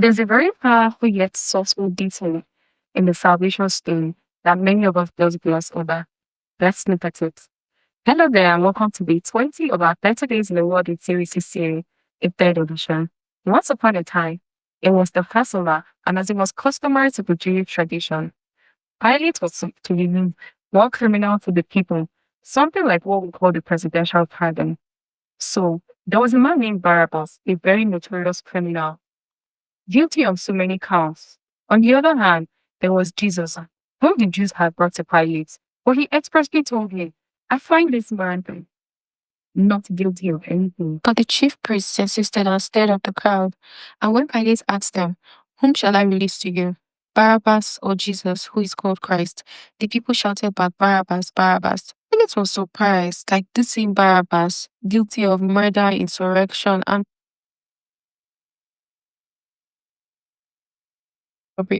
There's a very powerful yet subtle detail in the salvation story that many of us just gloss over. Let's look at it. Hello there, and welcome to day 20 of our 30 Days in the World in Series series, a third edition. Once upon a time, it was the Passover, and as it was customary to the Jewish tradition, Pilate was to remove one criminal to the people, something like what we call the presidential pardon. So, there was a man named Barabbas, a very notorious criminal guilty on so many counts. On the other hand, there was Jesus, whom the Jews had brought to Pilate, but he expressly told him, I find this man not guilty of anything. But the chief priests insisted and stirred up the crowd. And when Pilate asked them, Whom shall I release to you? Barabbas or Jesus, who is called Christ? The people shouted back, Barabbas, Barabbas. Pilate was surprised, like this same Barabbas, guilty of murder, insurrection, and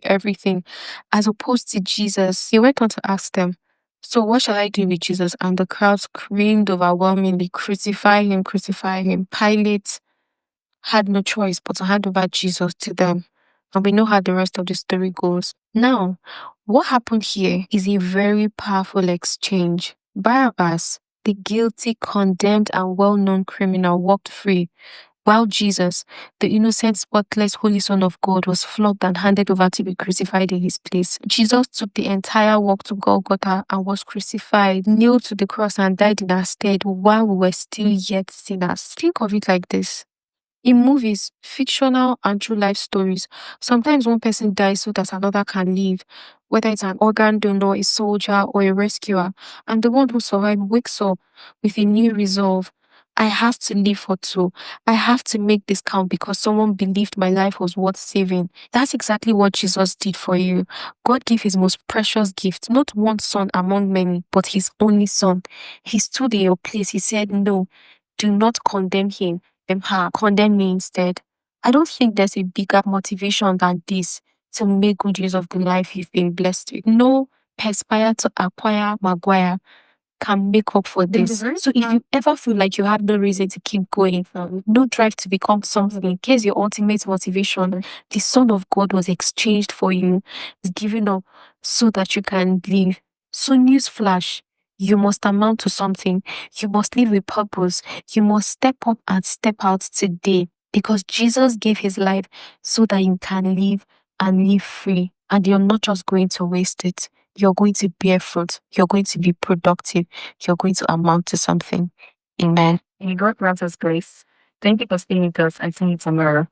everything, as opposed to Jesus. He went on to ask them, So what shall I do with Jesus? And the crowd screamed overwhelmingly, Crucify him, crucify him. Pilate had no choice but to hand over Jesus to them. And we know how the rest of the story goes. Now, what happened here is a very powerful exchange. Barabbas, the guilty, condemned, and well-known criminal, walked free, while Jesus, the innocent, spotless, holy Son of God, was flogged and handed over to be crucified in his place. Jesus took the entire walk to Golgotha and was crucified, nailed to the cross, and died in our stead while we were still yet sinners. Think of it like this. In movies, fictional and true life stories, sometimes one person dies so that another can live, whether it's an organ donor, a soldier, or a rescuer, and the one who survived wakes up with a new resolve. I have to live for two. I have to make this count because someone believed my life was worth saving. That's exactly what Jesus did for you. God gave his most precious gift, not one son among many, but his only son. He stood in your place. He said, No, do not condemn him. Condemn me instead. I don't think there's a bigger motivation than this to make good use of the life you've been blessed with. No perspire to acquire Maguire can make up for this. So if you ever feel like you have no reason to keep going, no drive to become something, in case your ultimate motivation, the Son of God was exchanged for you, is given up so that you can live. So newsflash, you must amount to something. You must live with purpose. You must step up and step out today because Jesus gave his life so that you can live and live free. And you're not just going to waste it. You're going to bear fruit. You're going to be productive. You're going to amount to something. Amen. May God grant us grace. Thank you for staying with us and see you tomorrow.